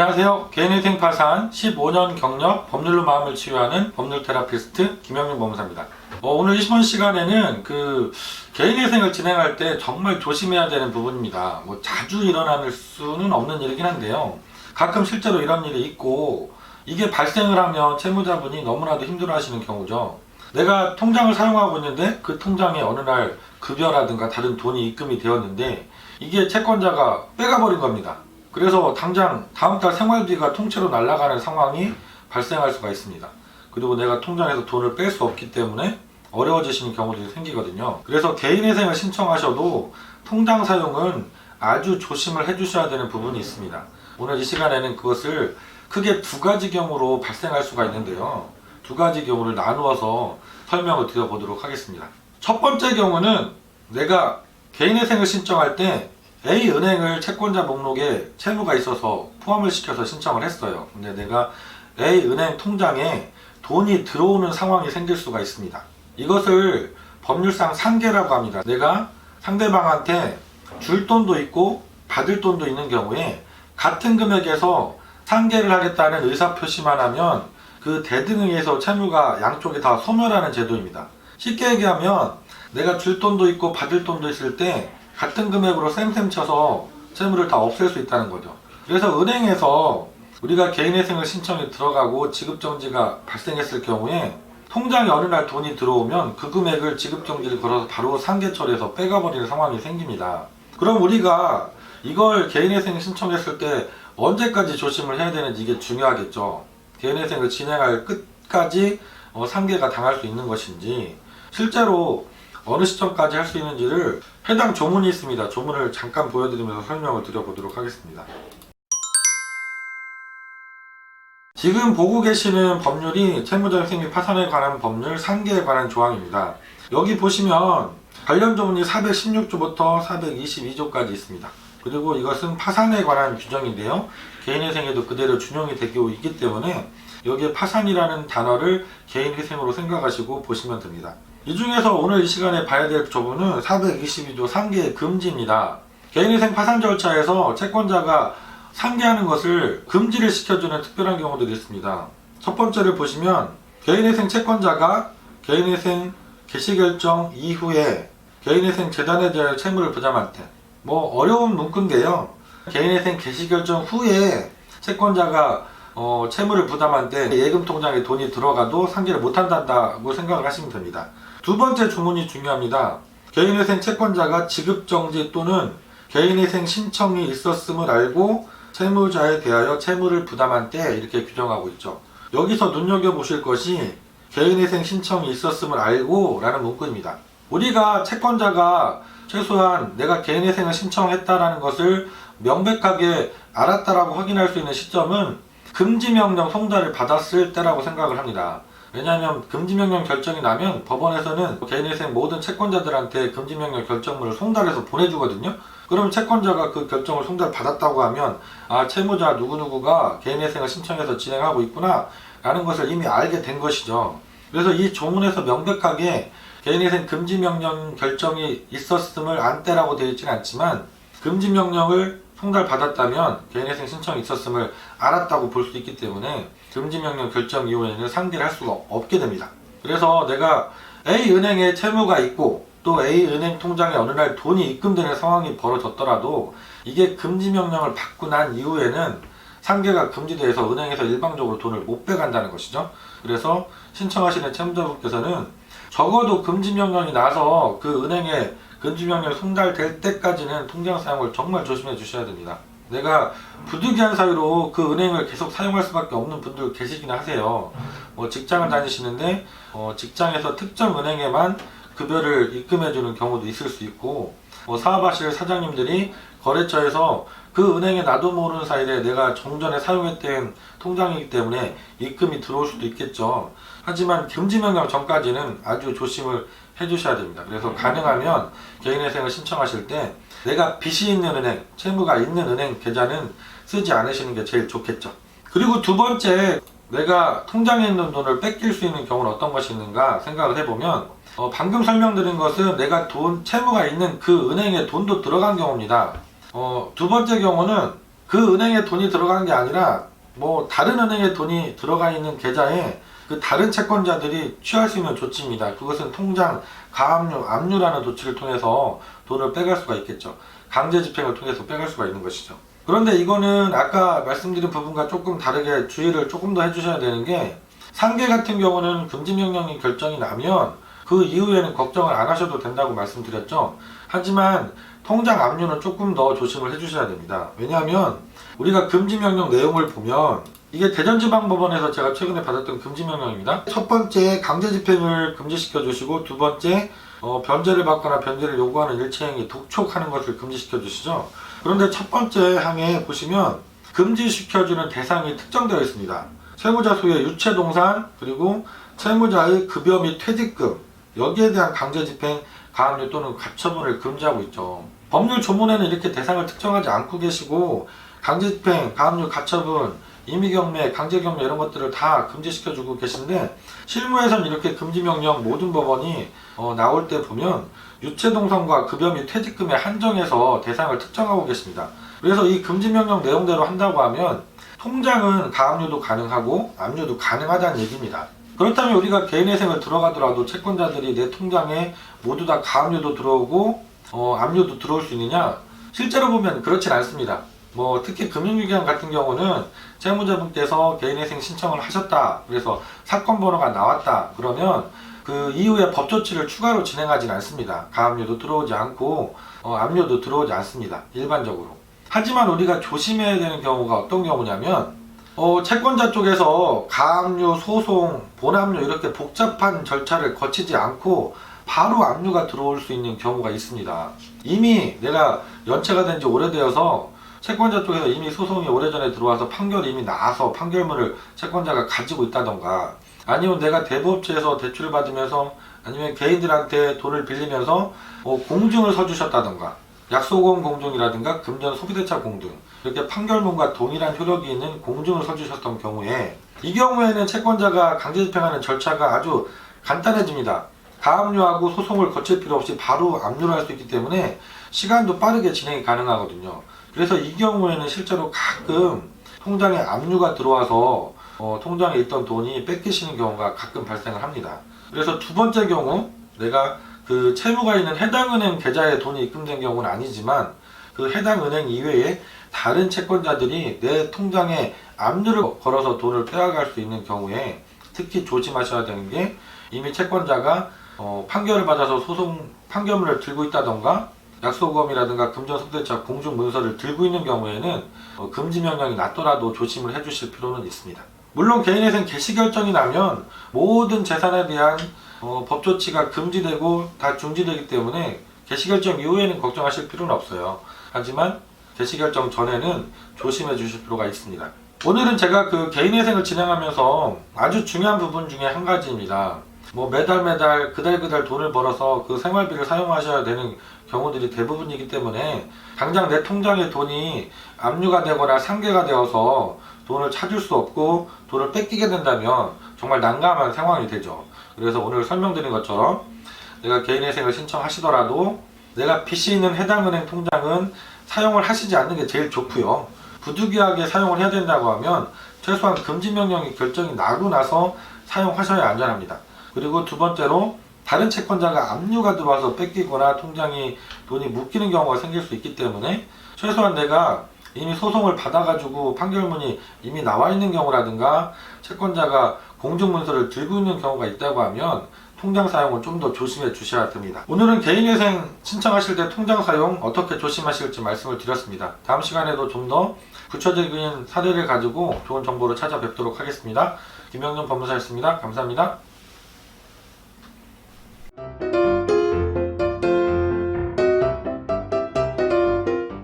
안녕하세요. 개인인생 파산 15년 경력 법률로 마음을 치유하는 법률 테라피스트 김영윤 법무사입니다. 오늘 이번 시간에는 개인인생을 진행할 때 정말 조심해야 되는 부분입니다. 자주 일어날 수는 없는 일이긴 한데요. 가끔 실제로 이런 일이 있고 이게 발생을 하면 채무자분이 너무나도 힘들어하시는 경우죠. 내가 통장을 사용하고 있는데 그 통장에 어느 날 급여라든가 다른 돈이 입금이 되었는데 이게 채권자가 빼가버린 겁니다. 그래서 당장 다음 달 생활비가 통째로 날아가는 상황이 발생할 수가 있습니다. 그리고 내가 통장에서 돈을 뺄 수 없기 때문에 어려워지시는 경우들이 생기거든요. 그래서 개인회생을 신청하셔도 통장 사용은 아주 조심을 해주셔야 되는 부분이 있습니다. 오늘 이 시간에는 그것을 크게 두 가지 경우로 발생할 수가 있는데요. 두 가지 경우를 나누어서 설명을 드려보도록 하겠습니다. 첫 번째 경우는 내가 개인회생을 신청할 때 A은행을 채권자 목록에 채무가 있어서 포함을 시켜서 신청을 했어요. 근데 내가 A은행 통장에 돈이 들어오는 상황이 생길 수가 있습니다. 이것을 법률상 상계라고 합니다. 내가 상대방한테 줄 돈도 있고 받을 돈도 있는 경우에 같은 금액에서 상계를 하겠다는 의사표시만 하면 그 대등에서 채무가 양쪽이 다 소멸하는 제도입니다. 쉽게 얘기하면 내가 줄 돈도 있고 받을 돈도 있을 때 같은 금액으로 쌤쌤 쳐서 채무를 다 없앨 수 있다는 거죠. 그래서 은행에서 우리가 개인회생을 신청이 들어가고 지급정지가 발생했을 경우에 통장에 어느 날 돈이 들어오면 그 금액을 지급정지를 걸어서 바로 상계처리해서 빼가버리는 상황이 생깁니다. 그럼 우리가 이걸 개인회생 신청했을 때 언제까지 조심을 해야 되는지 이게 중요하겠죠. 개인회생을 진행할 끝까지 상계가 당할 수 있는 것인지 실제로 어느 시점까지 할 수 있는지를 해당 조문이 있습니다. 조문을 잠깐 보여드리면서 설명을 드려보도록 하겠습니다. 지금 보고 계시는 법률이 채무자생기 파산에 관한 법률 상계에 관한 조항입니다. 여기 보시면 관련 조문이 416조부터 422조까지 있습니다. 그리고 이것은 파산에 관한 규정인데요. 개인회생에도 그대로 준용이 되고 있기 때문에 여기에 파산이라는 단어를 개인회생으로 생각하시고 보시면 됩니다. 이 중에서 오늘 이 시간에 봐야 될 조문은 422조 상계 금지입니다. 개인회생 파산 절차에서 채권자가 상계하는 것을 금지를 시켜주는 특별한 경우들이 있습니다. 첫 번째를 보시면 개인회생 채권자가 개인회생 개시결정 이후에 개인회생 재단에 대하여 채무를 부담할 때 어려운 문구인데요. 개인회생 개시결정 후에 채권자가 채무를 부담할 때 예금 통장에 돈이 들어가도 상계를 못한다고 생각을 하시면 됩니다. 두 번째 조문이 중요합니다. 개인회생 채권자가 지급정지 또는 개인회생 신청이 있었음을 알고 채무자에 대하여 채무를 부담한 때 이렇게 규정하고 있죠. 여기서 눈여겨보실 것이 개인회생 신청이 있었음을 알고 라는 문구입니다. 우리가 채권자가 최소한 내가 개인회생을 신청했다라는 것을 명백하게 알았다라고 확인할 수 있는 시점은 금지명령 송달을 받았을 때라고 생각을 합니다. 왜냐하면 금지명령 결정이 나면 법원에서는 개인회생 모든 채권자들한테 금지명령 결정문을 송달해서 보내주거든요. 그러면 채권자가 그 결정을 송달받았다고 하면 채무자 누구누구가 개인회생을 신청해서 진행하고 있구나 라는 것을 이미 알게 된 것이죠. 그래서 이 조문에서 명백하게 개인회생 금지명령 결정이 있었음을 안 때라고 되어 있지는 않지만 금지명령을 송달받았다면 개인회생 신청이 있었음을 알았다고 볼 수 있기 때문에 금지명령 결정 이후에는 상계를 할 수가 없게 됩니다. 그래서 내가 A은행에 채무가 있고 또 A은행 통장에 어느 날 돈이 입금되는 상황이 벌어졌더라도 이게 금지명령을 받고 난 이후에는 상계가 금지돼서 은행에서 일방적으로 돈을 못 빼간다는 것이죠. 그래서 신청하시는 채무자분께서는 적어도 금지명령이 나서 그 은행에 금지명령이 송달될 때까지는 통장 사용을 정말 조심해 주셔야 됩니다. 내가 부득이한 사유로 그 은행을 계속 사용할 수밖에 없는 분들 계시긴 하세요. 직장을 다니시는데 직장에서 특정 은행에만 급여를 입금해 주는 경우도 있을 수 있고 사업하실 사장님들이 거래처에서 그 은행에 나도 모르는 사이에 내가 종전에 사용했던 통장이기 때문에 입금이 들어올 수도 있겠죠. 하지만 금지명령 전까지는 아주 조심을 해주셔야 됩니다. 그래서 가능하면 개인회생을 신청하실 때 내가 빚이 있는 은행, 채무가 있는 은행 계좌는 쓰지 않으시는 게 제일 좋겠죠. 그리고 두 번째, 내가 통장에 있는 돈을 뺏길 수 있는 경우는 어떤 것이 있는가 생각을 해보면 방금 설명드린 것은 내가 채무가 있는 그 은행에 돈도 들어간 경우입니다. 두 번째 경우는 그 은행에 돈이 들어간 게 아니라 뭐 다른 은행에 돈이 들어가 있는 계좌에 그 다른 채권자들이 취할 수 있는 조치입니다. 그것은 통장 가압류, 압류라는 조치를 통해서 돈을 빼갈 수가 있겠죠. 강제 집행을 통해서 빼갈 수가 있는 것이죠. 그런데 이거는 아까 말씀드린 부분과 조금 다르게 주의를 조금 더 해주셔야 되는 게, 상계 같은 경우는 금지명령이 결정이 나면 그 이후에는 걱정을 안 하셔도 된다고 말씀드렸죠. 하지만 통장 압류는 조금 더 조심을 해주셔야 됩니다. 왜냐하면 우리가 금지명령 내용을 보면 이게 대전지방법원에서 제가 최근에 받았던 금지명령입니다. 첫 번째, 강제집행을 금지시켜 주시고, 두 번째, 변제를 받거나 변제를 요구하는 일체행위, 독촉하는 것을 금지시켜 주시죠. 그런데 첫 번째 항에 보시면 금지시켜주는 대상이 특정되어 있습니다. 채무자 소유의 유체동산, 그리고 채무자의 급여 및 퇴직금, 여기에 대한 강제집행, 가압류 또는 가처분을 금지하고 있죠. 법률 조문에는 이렇게 대상을 특정하지 않고 계시고, 강제집행, 가압류, 가처분, 임의경매, 강제경매 이런 것들을 다 금지시켜주고 계신데, 실무에선 이렇게 금지명령 모든 법원이 나올 때 보면 유체동산과 급여 및 퇴직금에 한정해서 대상을 특정하고 계십니다. 그래서 이 금지명령 내용대로 한다고 하면 통장은 가압류도 가능하고 압류도 가능하다는 얘기입니다. 그렇다면 우리가 개인회생을 들어가더라도 채권자들이 내 통장에 모두 다 가압류도 들어오고 압류도 들어올 수 있느냐? 실제로 보면 그렇진 않습니다. 특히 금융위기관 같은 경우는 채무자분께서 개인회생 신청을 하셨다, 그래서 사건 번호가 나왔다 그러면 그 이후에 법조치를 추가로 진행하진 않습니다. 가압류도 들어오지 않고 압류도 들어오지 않습니다, 일반적으로. 하지만 우리가 조심해야 되는 경우가 어떤 경우냐면, 채권자 쪽에서 가압류, 소송, 본압류 이렇게 복잡한 절차를 거치지 않고 바로 압류가 들어올 수 있는 경우가 있습니다. 이미 내가 연체가 된 지 오래되어서 채권자 쪽에서 이미 소송이 오래전에 들어와서 판결이 이미 나와서 판결문을 채권자가 가지고 있다던가, 아니면 내가 대부업체에서 대출을 받으면서, 아니면 개인들한테 돈을 빌리면서 공증을 서주셨다던가, 약소금 공증이라든가 금전 소비대차 공증, 이렇게 판결문과 동일한 효력이 있는 공증을 서주셨던 경우에, 이 경우에는 채권자가 강제집행하는 절차가 아주 간단해집니다. 가압류하고 소송을 거칠 필요 없이 바로 압류를 할 수 있기 때문에 시간도 빠르게 진행이 가능하거든요. 그래서 이 경우에는 실제로 가끔 통장에 압류가 들어와서 통장에 있던 돈이 뺏기시는 경우가 가끔 발생을 합니다. 그래서 두 번째 경우, 내가 그 채무가 있는 해당 은행 계좌에 돈이 입금된 경우는 아니지만 그 해당 은행 이외에 다른 채권자들이 내 통장에 압류를 걸어서 돈을 빼앗아갈 수 있는 경우에 특히 조심하셔야 되는 게, 이미 채권자가 판결을 받아서 소송 판결문을 들고 있다던가, 약소금이라든가 금전소비대차 공증 문서를 들고 있는 경우에는 금지명령이 났더라도 조심을 해주실 필요는 있습니다. 물론 개인회생 개시결정이 나면 모든 재산에 대한 법조치가 금지되고 다 중지되기 때문에 개시결정 이후에는 걱정하실 필요는 없어요. 하지만 개시결정 전에는 조심해 주실 필요가 있습니다. 오늘은 제가 그 개인회생을 진행하면서 아주 중요한 부분 중에 한 가지입니다. 매달 그달 돈을 벌어서 그 생활비를 사용하셔야 되는 경우들이 대부분이기 때문에 당장 내 통장에 돈이 압류가 되거나 상계가 되어서 돈을 찾을 수 없고 돈을 뺏기게 된다면 정말 난감한 상황이 되죠. 그래서 오늘 설명드린 것처럼 내가 개인회생을 신청하시더라도 내가 빚이 있는 해당 은행 통장은 사용을 하시지 않는 게 제일 좋고요. 부득이하게 사용을 해야 된다고 하면 최소한 금지명령이 결정이 나고 나서 사용하셔야 안전합니다. 그리고 두 번째로, 다른 채권자가 압류가 들어와서 뺏기거나 통장이 돈이 묶이는 경우가 생길 수 있기 때문에 최소한 내가 이미 소송을 받아가지고 판결문이 이미 나와 있는 경우라든가, 채권자가 공증문서를 들고 있는 경우가 있다고 하면 통장 사용을 좀 더 조심해 주셔야 됩니다. 오늘은 개인회생 신청하실 때 통장 사용 어떻게 조심하실지 말씀을 드렸습니다. 다음 시간에도 좀 더 구체적인 사례를 가지고 좋은 정보를 찾아뵙도록 하겠습니다. 김영준 법무사였습니다. 감사합니다.